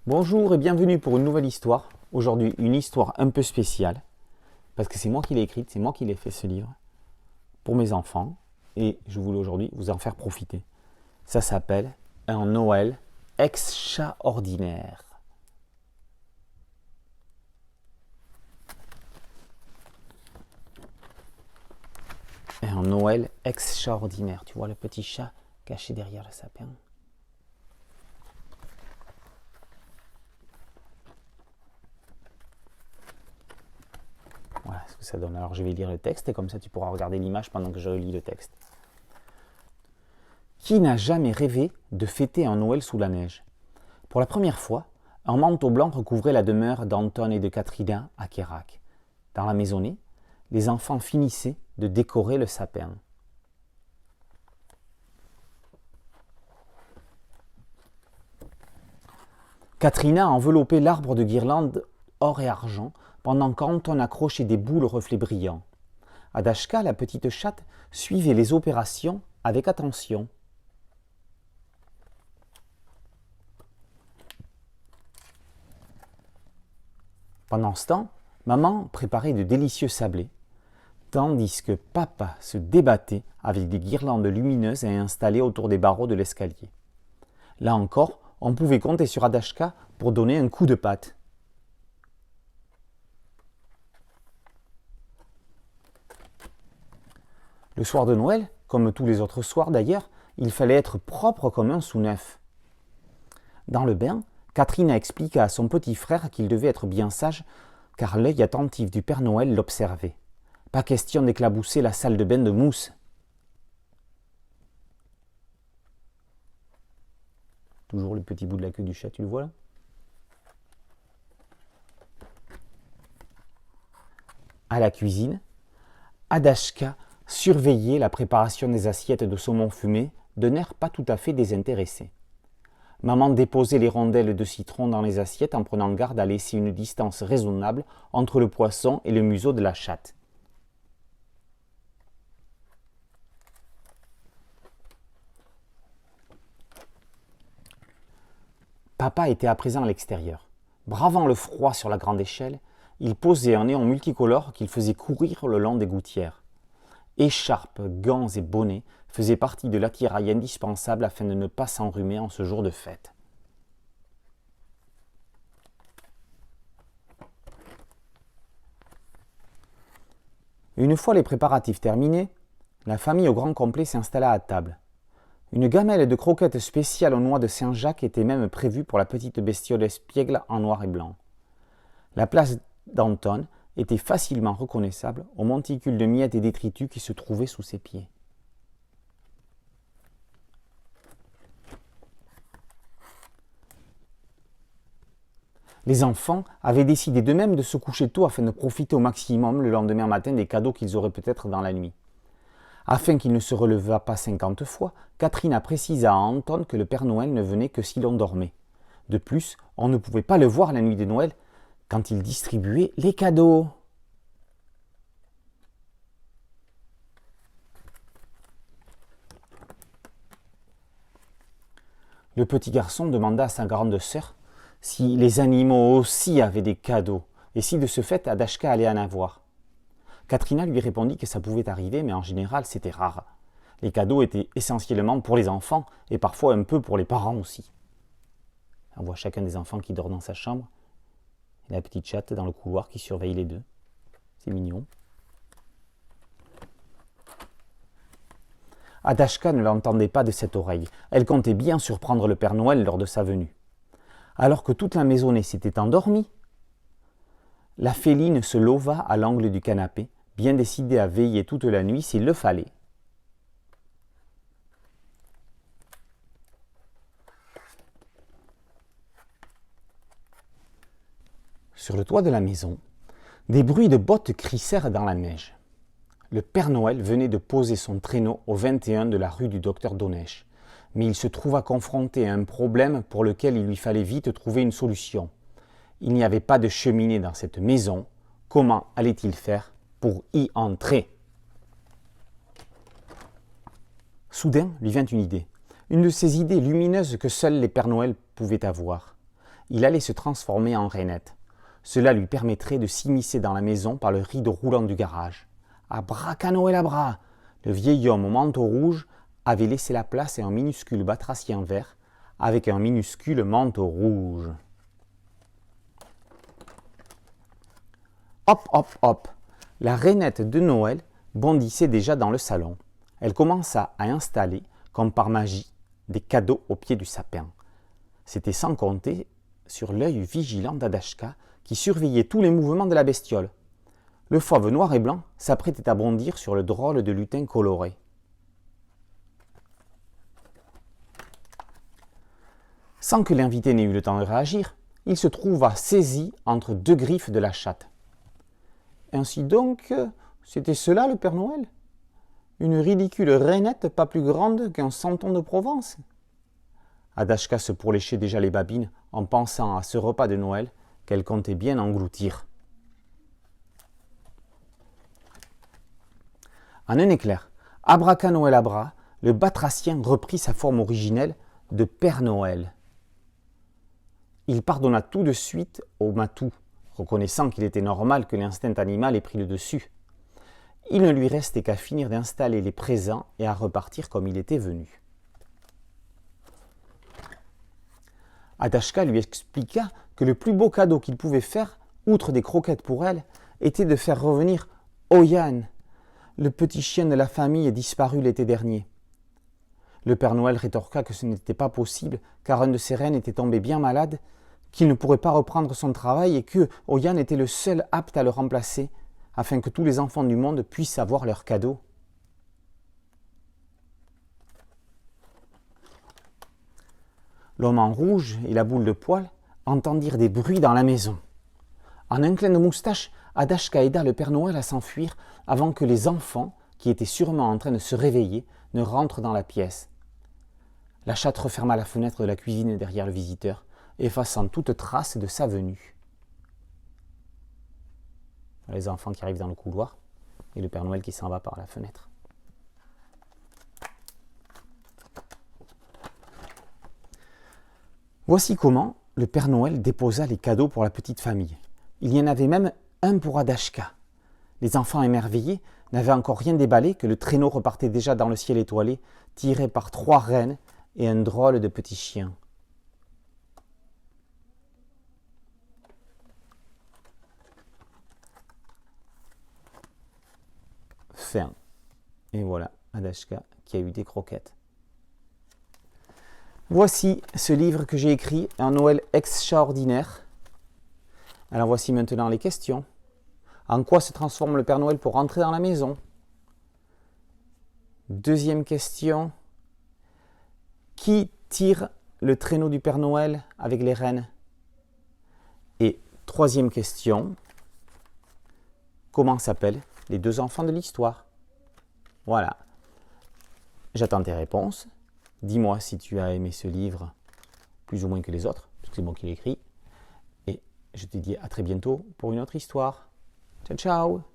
Bonjour et bienvenue pour une nouvelle histoire. Aujourd'hui, une histoire un peu spéciale, parce que c'est moi qui l'ai écrite, c'est moi qui l'ai fait ce livre, pour mes enfants, et je voulais aujourd'hui vous en faire profiter. Ça s'appelle Un Noël extraordinaire. Un Noël extraordinaire. Tu vois le petit chat caché derrière le sapin? Voilà ce que ça donne. Alors je vais lire le texte et comme ça tu pourras regarder l'image pendant que je relis le texte. Qui n'a jamais rêvé de fêter un Noël sous la neige? Pour la première fois, un manteau blanc recouvrait la demeure d'Anton et de Katrina à Kerak. Dans la maisonnée, les enfants finissaient de décorer le sapin. Katrina enveloppait l'arbre de guirlandes or et argent, pendant qu'Anton accrochait des boules aux reflets brillants. Adashka, la petite chatte, suivait les opérations avec attention. Pendant ce temps, maman préparait de délicieux sablés, tandis que papa se débattait avec des guirlandes lumineuses et installées autour des barreaux de l'escalier. Là encore, on pouvait compter sur Adashka pour donner un coup de patte. Le soir de Noël, comme tous les autres soirs d'ailleurs, il fallait être propre comme un sous-neuf. Dans le bain, Catherine expliqua à son petit frère qu'il devait être bien sage, car l'œil attentif du Père Noël l'observait. Pas question d'éclabousser la salle de bain de mousse. Toujours le petit bout de la queue du chat, tu le vois là? À la cuisine, Adashka surveillait la préparation des assiettes de saumon fumé d'un air pas tout à fait désintéressé. Maman déposait les rondelles de citron dans les assiettes en prenant garde à laisser une distance raisonnable entre le poisson et le museau de la chatte. Papa était à présent à l'extérieur. Bravant le froid sur la grande échelle, il posait un néon multicolore qu'il faisait courir le long des gouttières. Écharpes, gants et bonnets faisaient partie de l'attirail indispensable afin de ne pas s'enrhumer en ce jour de fête. Une fois les préparatifs terminés, la famille au grand complet s'installa à table. Une gamelle de croquettes spéciales aux noix de Saint-Jacques était même prévue pour la petite bestiole espiègle en noir et blanc. La place d'Anton était facilement reconnaissable au monticule de miettes et détritus qui se trouvaient sous ses pieds. Les enfants avaient décidé d'eux-mêmes de se coucher tôt afin de profiter au maximum le lendemain matin des cadeaux qu'ils auraient peut-être dans la nuit. Afin qu'il ne se relevât pas 50 fois, Catherine a précisé à Anton que le Père Noël ne venait que si l'on dormait. De plus, on ne pouvait pas le voir la nuit de Noël quand il distribuait les cadeaux. Le petit garçon demanda à sa grande sœur si les animaux aussi avaient des cadeaux et si de ce fait Adashka allait en avoir. Katrina lui répondit que ça pouvait arriver, mais en général c'était rare. Les cadeaux étaient essentiellement pour les enfants et parfois un peu pour les parents aussi. On voit chacun des enfants qui dort dans sa chambre et la petite chatte dans le couloir qui surveille les deux. C'est mignon. Adashka ne l'entendait pas de cette oreille. Elle comptait bien surprendre le Père Noël lors de sa venue. Alors que toute la maisonnée s'était endormie, la féline se leva à l'angle du canapé, bien décidée à veiller toute la nuit s'il le fallait. Sur le toit de la maison, des bruits de bottes crissèrent dans la neige. Le Père Noël venait de poser son traîneau au 21 de la rue du Docteur Donèche, mais il se trouva confronté à un problème pour lequel il lui fallait vite trouver une solution. Il n'y avait pas de cheminée dans cette maison. Comment allait-il faire pour y entrer? Soudain lui vint une idée. Une de ces idées lumineuses que seuls les Pères Noël pouvaient avoir. il allait se transformer en rainette. Cela lui permettrait de s'immiscer dans la maison par le rideau roulant du garage. Abracanoëlabra! Le vieil homme au manteau rouge avait laissé la place à un minuscule batracien vert avec un minuscule manteau rouge. Hop, hop, hop! La rainette de Noël bondissait déjà dans le salon. Elle commença à installer, comme par magie, des cadeaux au pied du sapin. C'était sans compter sur l'œil vigilant d'Adashka qui surveillait tous les mouvements de la bestiole. Le fauve noir et blanc s'apprêtait à bondir sur le drôle de lutin coloré. Sans que l'invité n'ait eu le temps de réagir, il se trouva saisi entre deux griffes de la chatte. Ainsi donc, c'était cela le Père Noël? Une ridicule rainette pas plus grande qu'un santon de Provence? Adashka se pourléchait déjà les babines en pensant à ce repas de Noël qu'elle comptait bien engloutir. En un éclair, abracanoëlabra, le batracien reprit sa forme originelle de Père Noël. Il pardonna tout de suite au matou, reconnaissant qu'il était normal que l'instinct animal ait pris le dessus. Il ne lui restait qu'à finir d'installer les présents et à repartir comme il était venu. Adashka lui expliqua que le plus beau cadeau qu'il pouvait faire, outre des croquettes pour elle, était de faire revenir Oyan, le petit chien de la famille disparu l'été dernier. Le Père Noël rétorqua que ce n'était pas possible, car un de ses rennes était tombé bien malade, qu'il ne pourrait pas reprendre son travail et que Oyan était le seul apte à le remplacer, afin que tous les enfants du monde puissent avoir leur cadeau. L'homme en rouge et la boule de poil entendirent des bruits dans la maison. En un clin de moustache, Adashka aida le Père Noël à s'enfuir avant que les enfants, qui étaient sûrement en train de se réveiller, ne rentrent dans la pièce. La chatte referma la fenêtre de la cuisine derrière le visiteur, effaçant toute trace de sa venue. Les enfants qui arrivent dans le couloir et le Père Noël qui s'en va par la fenêtre. Voici comment le Père Noël déposa les cadeaux pour la petite famille. Il y en avait même un pour Adashka. Les enfants émerveillés n'avaient encore rien déballé que le traîneau repartait déjà dans le ciel étoilé, tiré par 3 rennes et un drôle de petit chien. Fin. Et voilà, Adashka qui a eu des croquettes. Voici ce livre que j'ai écrit, un Noël extraordinaire. Alors voici maintenant les questions. En quoi se transforme le Père Noël pour rentrer dans la maison? Deuxième question. Qui tire le traîneau du Père Noël avec les rennes? Et troisième question. Comment s'appellent les 2 enfants de l'histoire? Voilà. J'attends tes réponses. Dis-moi si tu as aimé ce livre plus ou moins que les autres, parce que c'est moi qui l'ai écrit. Et je te dis à très bientôt pour une autre histoire. Ciao, ciao!